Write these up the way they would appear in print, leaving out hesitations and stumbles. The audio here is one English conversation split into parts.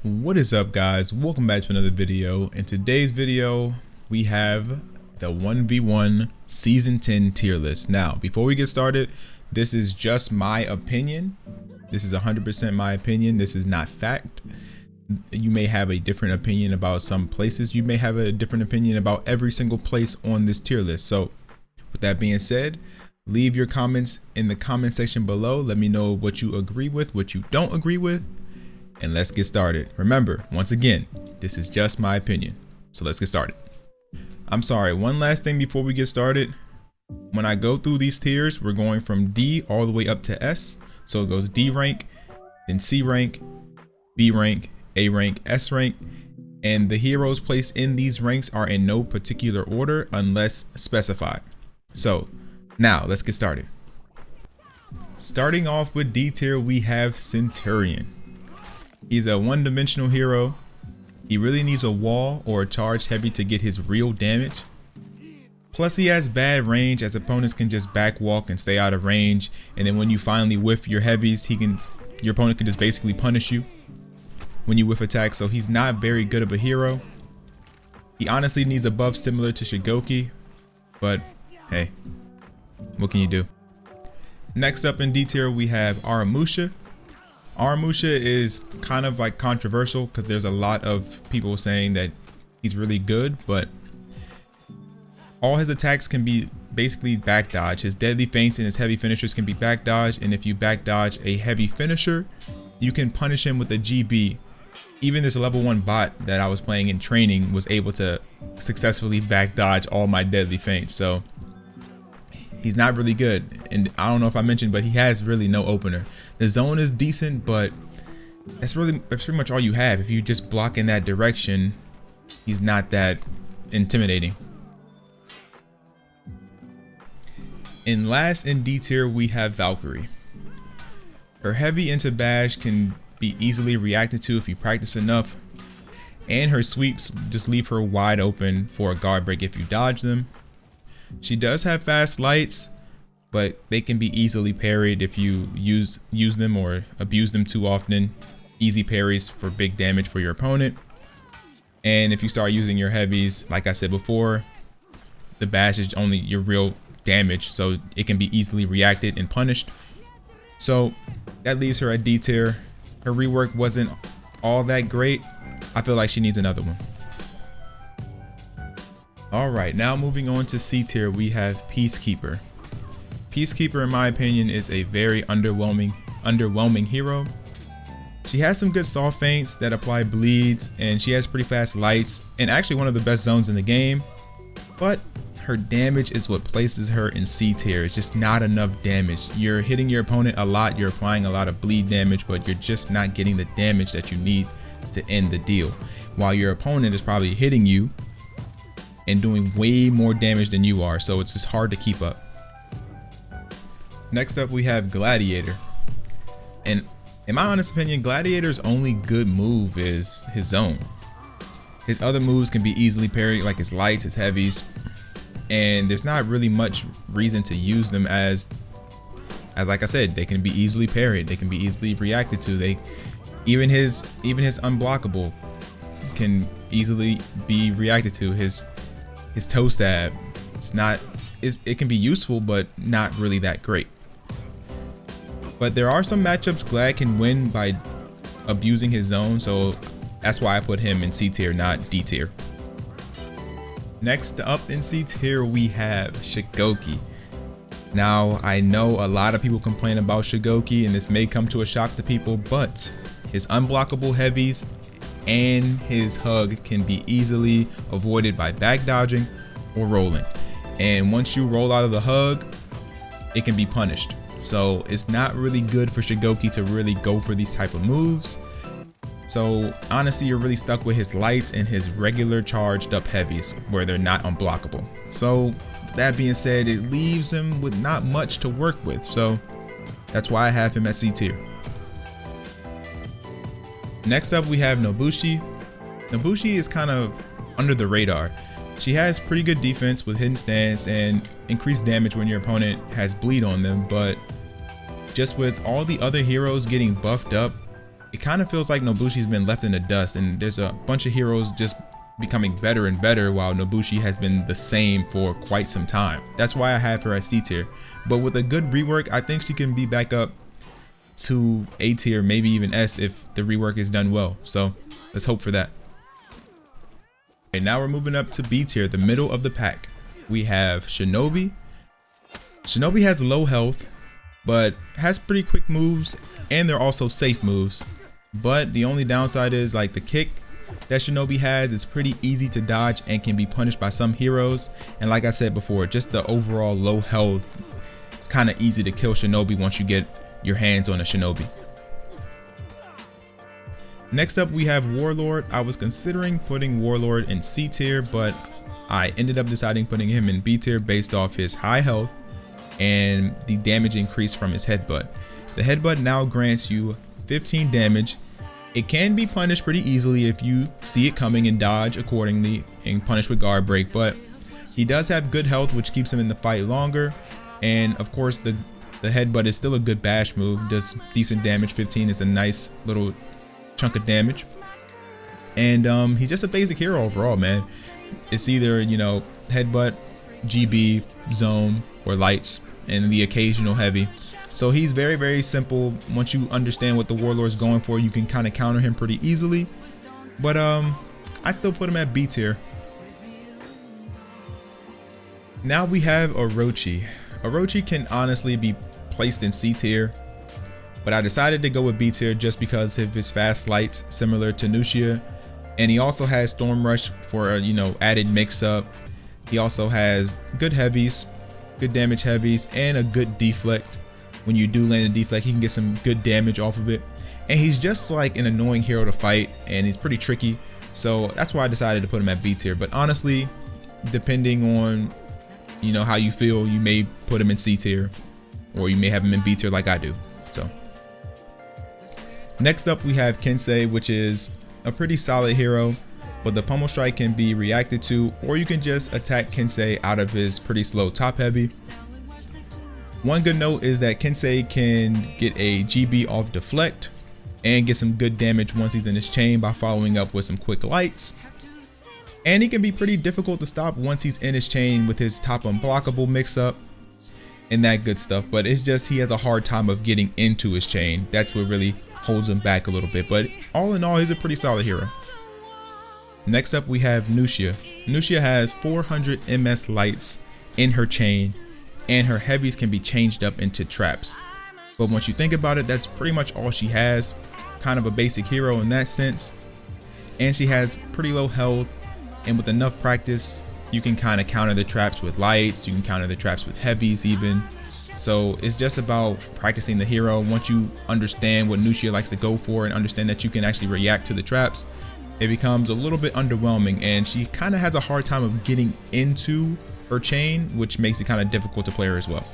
What is up, guys? Welcome back to another video. In today's video we have the 1v1 season 10 tier list. Now before we get started, this is just my opinion. This is 100% my opinion. This is not fact. You may have a different opinion about some places. You may have a different opinion about every single place on this tier list. So with that being said, leave your comments in the comment section below. Let me know what you agree with, what you don't agree with, and let's get started. Remember, once again, this is just my opinion. So let's get started. I'm sorry, one last thing before we get started. When I go through these tiers, we're going from D all the way up to S. So it goes D rank, then C rank, B rank, A rank, S rank, and the heroes placed in these ranks are in no particular order unless specified. So now let's get started. Starting off with D tier, we have Centurion. He's a one-dimensional hero. He really needs a wall or a charged heavy to get his real damage. Plus he has bad range, as opponents can just back walk and stay out of range, and then when you finally whiff your heavies, your opponent can just basically punish you when you whiff attack. So he's not very good of a hero. He honestly needs a buff similar to Shigoki, but hey, what can you do? Next up in D tier we have Aramusha. Aramusha is kind of like controversial because there's a lot of people saying that he's really good, but all his attacks can be basically back dodge. His deadly feints and his heavy finishers can be back dodge, and if you back dodge a heavy finisher, you can punish him with a GB. Even this level 1 bot that I was playing in training was able to successfully back dodge all my deadly feints. So he's not really good, and I don't know if I mentioned, but he has really no opener. The zone is decent, but that's pretty much all you have. If you just block in that direction, he's not that intimidating. And last in D tier we have Valkyrie. Her heavy into bash can be easily reacted to if you practice enough, and her sweeps just leave her wide open for a guard break if you dodge them. She does have fast lights, but they can be easily parried if you use them or abuse them too often. Easy parries for big damage for your opponent. And if you start using your heavies, like I said before, the bash is only your real damage, so it can be easily reacted and punished. So that leaves her at D tier. Her rework wasn't all that great. I feel like she needs another one. Alright, now moving on to C tier, we have Peacekeeper. Peacekeeper, in my opinion, is a very underwhelming hero. She has some good soft feints that apply bleeds, and she has pretty fast lights, and actually one of the best zones in the game. But her damage is what places her in C tier. It's just not enough damage. You're hitting your opponent a lot, you're applying a lot of bleed damage, but you're just not getting the damage that you need to end the deal. While your opponent is probably hitting you and doing way more damage than you are, so it's just hard to keep up. Next up we have Gladiator, and in my honest opinion, Gladiator's only good move is his zone. His other moves can be easily parried, like his lights, his heavies, and there's not really much reason to use them as like I said, they can be easily parried, they can be easily reacted to. Even his unblockable can easily be reacted to. His toe stab, it can be useful, but not really that great. But there are some matchups Glad can win by abusing his zone, so that's why I put him in C tier, not D tier. Next up in C tier we have Shigoki. Now I know a lot of people complain about Shigoki, and this may come to a shock to people, but his unblockable heavies and his hug can be easily avoided by back dodging or rolling, and once you roll out of the hug, it can be punished. So it's not really good for Shigoki to really go for these type of moves. So honestly, you're really stuck with his lights and his regular charged up heavies where they're not unblockable. So that being said, it leaves him with not much to work with, so that's why I have him at C tier. Next up we have Nobushi. Nobushi is kind of under the radar. She has pretty good defense with hidden stance and increased damage when your opponent has bleed on them, but just with all the other heroes getting buffed up, it kind of feels like Nobushi's been left in the dust, and there's a bunch of heroes just becoming better and better while Nobushi has been the same for quite some time. That's why I have her at C tier, but with a good rework, I think she can be back up to A tier, maybe even S if the rework is done well. So let's hope for that. And now we're moving up to B tier, the middle of the pack. We have Shinobi. Shinobi has low health, but has pretty quick moves, and they're also safe moves. But the only downside is like the kick that Shinobi has is pretty easy to dodge and can be punished by some heroes. And like I said before, just the overall low health, it's kind of easy to kill Shinobi once you get your hands on a Shinobi. Next up we have Warlord. I was considering putting Warlord in C tier, but I ended up deciding putting him in B tier based off his high health and the damage increase from his headbutt. The headbutt now grants you 15 damage. It can be punished pretty easily if you see it coming and dodge accordingly and punish with guard break, but he does have good health, which keeps him in the fight longer. And of course the headbutt is still a good bash move, does decent damage. 15 is a nice little chunk of damage. And he's just a basic hero overall, man. It's either, you know, headbutt, GB, zone, or lights, and the occasional heavy. So he's very, very simple. Once you understand what the Warlord's going for, you can kind of counter him pretty easily. But I still put him at B tier. Now we have Orochi. Orochi can honestly be placed in C tier, but I decided to go with B tier just because of his fast lights, similar to Nushia, and he also has Storm Rush for a, you know, added mix up. He also has good heavies, good damage heavies, and a good deflect. When you do land a deflect, he can get some good damage off of it, and he's just like an annoying hero to fight, and he's pretty tricky. So that's why I decided to put him at B tier. But honestly, depending on, you know, how you feel, you may put him in C tier, or you may have him in B tier like I do. So next up we have Kensei, which is a pretty solid hero, but the pummel strike can be reacted to, or you can just attack Kensei out of his pretty slow top heavy. One good note is that Kensei can get a GB off deflect and get some good damage once he's in his chain by following up with some quick lights. And he can be pretty difficult to stop once he's in his chain with his top unblockable mix up and that good stuff. But it's just he has a hard time of getting into his chain. That's what really holds him back a little bit. But all in all, he's a pretty solid hero. Next up we have Nushia. Nushia has 400 MS lights in her chain, and her heavies can be changed up into traps. But once you think about it, that's pretty much all she has. Kind of a basic hero in that sense. And she has pretty low health, and with enough practice, you can kind of counter the traps with lights, you can counter the traps with heavies even. So it's just about practicing the hero. Once you understand what Nushia likes to go for and understand that you can actually react to the traps, it becomes a little bit underwhelming, and she kind of has a hard time of getting into her chain, which makes it kind of difficult to play her as well.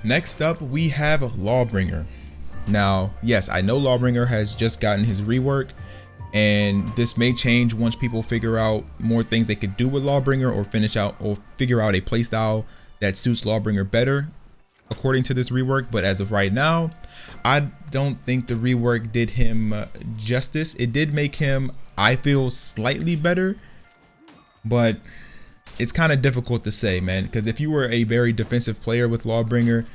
Next up we have Lawbringer. Now, yes, I know Lawbringer has just gotten his rework, and this may change once people figure out more things they could do with Lawbringer, or figure out a playstyle that suits Lawbringer better according to this rework. But as of right now, I don't think the rework did him justice. It did make him, I feel, slightly better, but it's kind of difficult to say, man, because if you were a very defensive player with Lawbringer,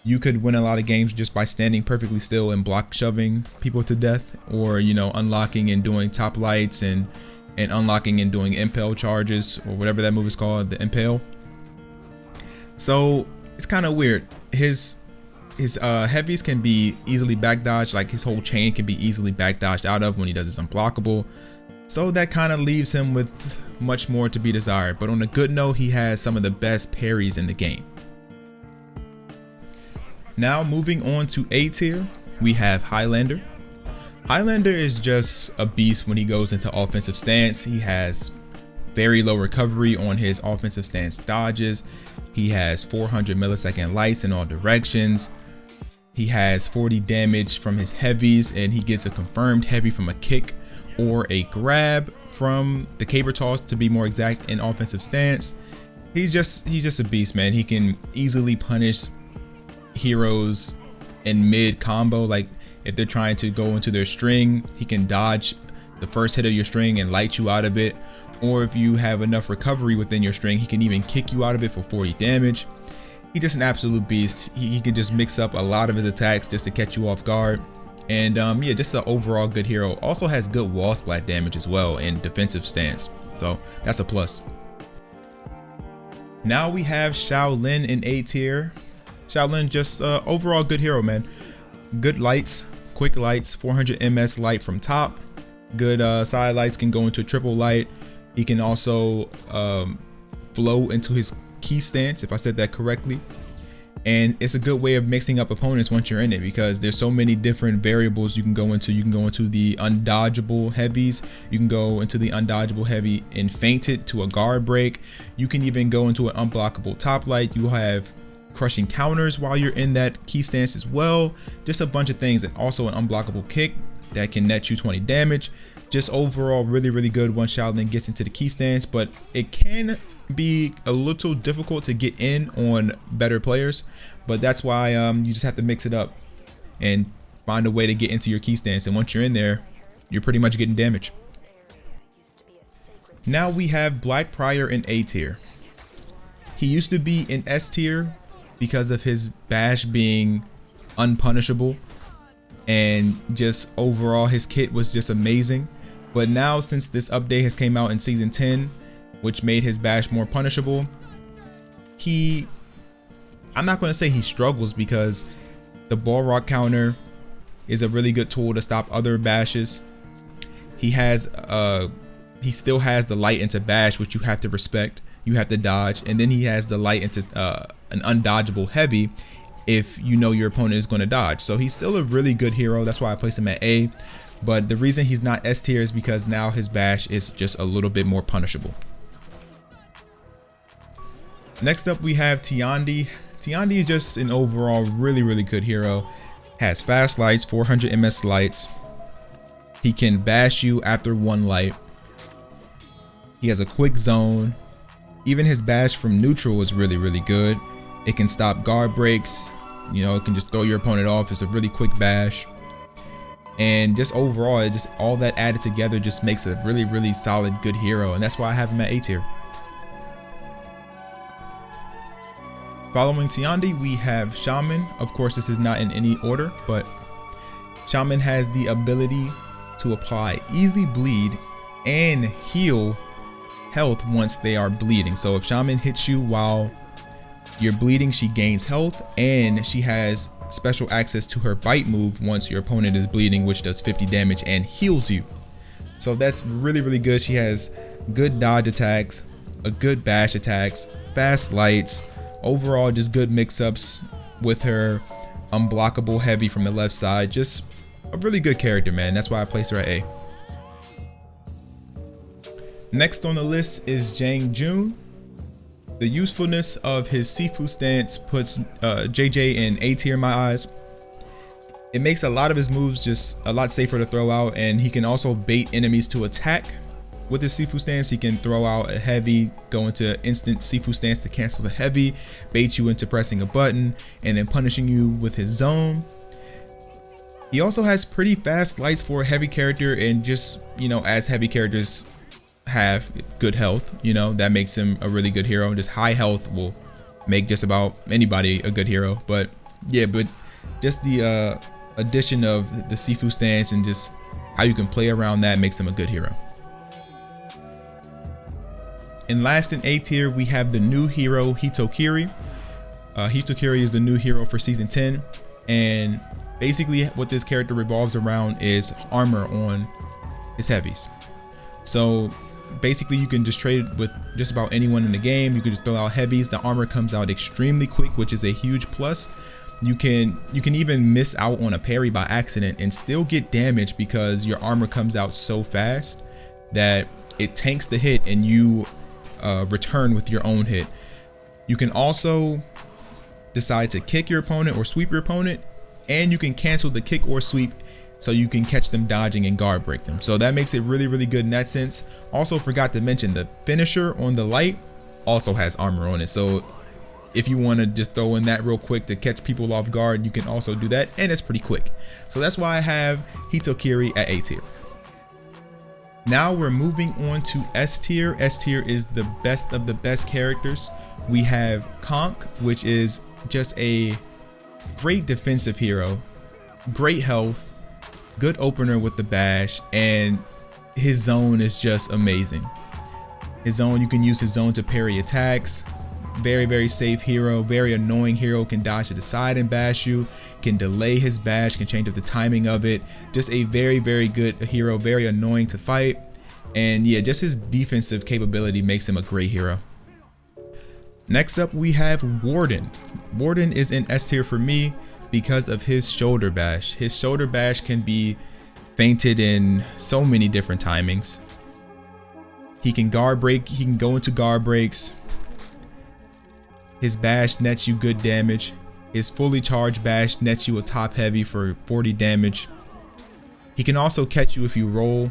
you could win a lot of games just by standing perfectly still and block shoving people to death, or, you know, unlocking and doing top lights and unlocking and doing impale charges, or whatever that move is called, the impale. So it's kind of weird. His heavies can be easily back dodged, like his whole chain can be easily back dodged out of when he does his unblockable. So that kind of leaves him with much more to be desired. But on a good note, he has some of the best parries in the game. Now moving on to A tier, we have Highlander. Highlander is just a beast when he goes into offensive stance. He has very low recovery on his offensive stance dodges. He has 400 millisecond lights in all directions. He has 40 damage from his heavies, and he gets a confirmed heavy from a kick or a grab from the caber toss, to be more exact, in offensive stance. He's just a beast, man. He can easily punish heroes in mid combo. Like if they're trying to go into their string, he can dodge the first hit of your string and light you out of it. Or if you have enough recovery within your string, he can even kick you out of it for 40 damage. He's just an absolute beast. He can just mix up a lot of his attacks just to catch you off guard. And yeah, just an overall good hero. Also has good wall splat damage as well in defensive stance. So that's a plus. Now we have Shaolin in A tier. Shaolin just overall good hero, man. Good lights, quick lights, 400 ms light from top. Good side lights, can go into triple light. He can also flow into his key stance, if I said that correctly. And it's a good way of mixing up opponents once you're in it, because there's so many different variables you can go into. You can go into the undodgeable heavies. You can go into the undodgeable heavy and feint it to a guard break. You can even go into an unblockable top light. You have crushing counters while you're in that key stance as well. Just a bunch of things, and also an unblockable kick that can net you 20 damage. Just overall really good once Shaolin gets into the key stance, but it can be a little difficult to get in on better players. But that's why you just have to mix it up and find a way to get into your key stance, and once you're in there, you're pretty much getting damage. Now we have Black Prior in A tier. He used to be in S tier because of his bash being unpunishable, and just overall his kit was just amazing. But now, since this update has came out in season 10, which made his bash more punishable, I'm not going to say he struggles, because the ball rock counter is a really good tool to stop other bashes. He still has the light into bash, which you have to respect. You have to dodge, and then he has the light into an undodgeable heavy if you know your opponent is going to dodge. So he's still a really good hero. That's why I place him at A. But the reason he's not S tier is because now his bash is just a little bit more punishable. Next up we have Tiandi. Tiandi is just an overall really good hero. Has fast lights, 400 ms lights. He can bash you after one light. He has a quick zone. Even his bash from neutral is really good. It can stop guard breaks. You know, it can just throw your opponent off. It's a really quick bash. And just overall, it just all that added together just makes a really solid good hero, and that's why I have him at A tier. Following Tiandi, we have Shaman. Of course, this is not in any order, but Shaman has the ability to apply easy bleed and heal health once they are bleeding. So if Shaman hits you while you're bleeding, she gains health, and she has special access to her bite move once your opponent is bleeding, which does 50 damage and heals you. So that's really good. She has good dodge attacks, a good bash attacks, fast lights, overall just good mix-ups with her unblockable heavy from the left side. Just a really good character, man. That's why I place her at A. Next on the list is Jang Jun. The usefulness of his Sifu stance puts JJ in A tier in my eyes. It makes a lot of his moves just a lot safer to throw out, and he can also bait enemies to attack. With his Sifu stance, he can throw out a heavy, go into instant Sifu stance to cancel the heavy, bait you into pressing a button, and then punishing you with his zone. He also has pretty fast lights for a heavy character, and just, you know, as heavy characters have good health, you know, that makes him a really good hero. Just high health will make just about anybody a good hero. But yeah, but just the addition of the Sifu stance and just how you can play around that makes him a good hero. And last in A tier, we have the new hero Hitokiri. Hitokiri is the new hero for season 10, and basically what this character revolves around is armor on his heavies. So basically you can just trade with just about anyone in the game. You can just throw out heavies. The armor comes out extremely quick, which is a huge plus. You can even miss out on a parry by accident and still get damage, because your armor comes out so fast that it tanks the hit and you return with your own hit. You can also decide to kick your opponent or sweep your opponent, and you can cancel the kick or sweep so you can catch them dodging and guard break them. So that makes it really good in that sense. Also forgot to mention the finisher on the light also has armor on it. So if you want to just throw in that real quick to catch people off guard, you can also do that, and it's pretty quick. So that's why I have Hitokiri at A tier. Now we're moving on to S tier. S tier is the best of the best characters. We have Conk, which is just a great defensive hero, great health, good opener with the bash, and his zone is just amazing. His zone, you can use his zone to parry attacks. Very, very safe hero, very annoying hero, can dodge to the side and bash you, can delay his bash, can change up the timing of it. Just a very, very good hero, very annoying to fight. And yeah, just his defensive capability makes him a great hero. Next up, we have Warden. Warden is in S tier for me because of his shoulder bash. His shoulder bash can be feinted in so many different timings. He can guard break, he can go into guard breaks. His bash nets you good damage. His fully charged bash nets you a top heavy for 40 damage. He can also catch you if you roll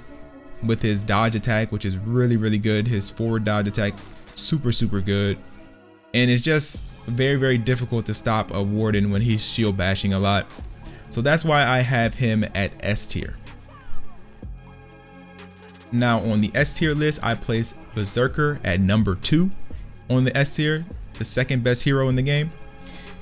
with his dodge attack, which is really, really good. His forward dodge attack, super, super good. And it's just very, very difficult to stop a Warden when he's shield bashing a lot. So that's why I have him at S tier. Now on the S tier list, I place Berserker at number 2 on the S tier. The second best hero in the game.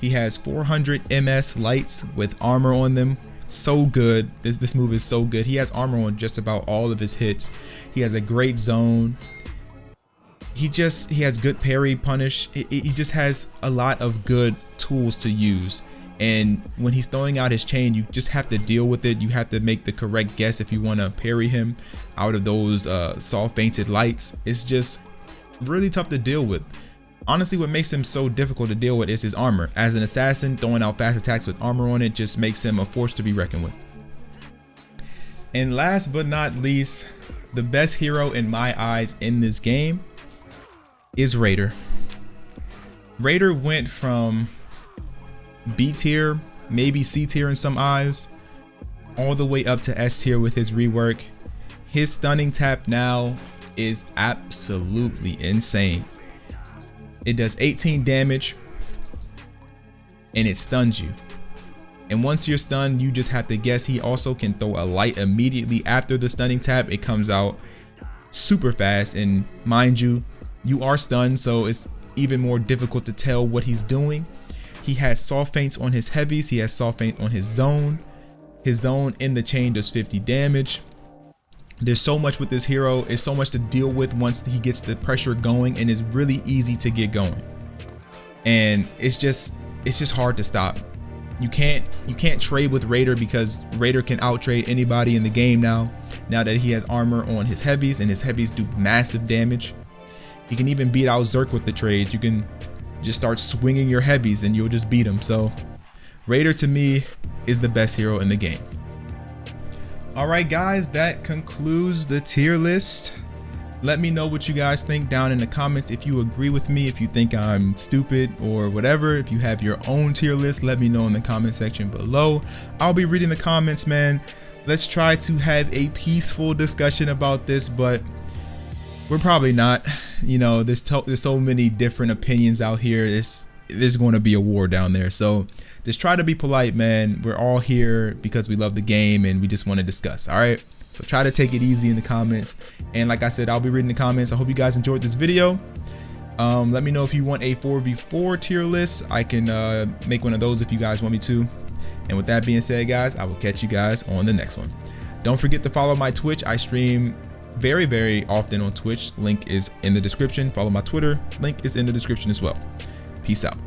He has 400 MS lights with armor on them. So good. This move is so good. He has armor on just about all of his hits. He has a great zone. He has good parry, punish. He just has a lot of good tools to use. And when he's throwing out his chain, you just have to deal with it. You have to make the correct guess if you want to parry him out of those soft feinted lights. It's just really tough to deal with. Honestly, what makes him so difficult to deal with is his armor. As an assassin, throwing out fast attacks with armor on it just makes him a force to be reckoned with. And last but not least, the best hero in my eyes in this game is Raider. Raider went from B tier, maybe C tier in some eyes, all the way up to S tier with his rework. His stunning tap now is absolutely insane. It does 18 damage and it stuns you. And once you're stunned, you just have to guess. He also can throw a light immediately after the stunning tap. It comes out super fast, and mind you, you are stunned, so it's even more difficult to tell what he's doing. He has soft feints on his heavies. He has soft feint on his zone. His zone in the chain does 50 damage. There's so much with this hero. It's so much to deal with once he gets the pressure going, and it's really easy to get going. And it's just hard to stop. You can't trade with Raider because Raider can out trade anybody in the game now that he has armor on his heavies, and his heavies do massive damage. He can even beat out Zerk with the trades. You can just start swinging your heavies and you'll just beat him. So Raider to me is the best hero in the game. Alright guys, that concludes the tier list. Let me know what you guys think down in the comments. If you agree with me, if you think I'm stupid or whatever, if you have your own tier list, let me know in the comment section below. I'll be reading the comments, man. Let's try to have a peaceful discussion about this, but we're probably not. You know, there's so many different opinions out here. There's going to be a war down there. So just try to be polite, man. We're all here because we love the game and we just want to discuss. All right. So try to take it easy in the comments. And like I said, I'll be reading the comments. I hope you guys enjoyed this video. Let me know if you want a 4v4 tier list. I can make one of those if you guys want me to. And with that being said, guys, I will catch you guys on the next one. Don't forget to follow my Twitch. I stream very, very often on Twitch. Link is in the description. Follow my Twitter. Link is in the description as well. Peace out.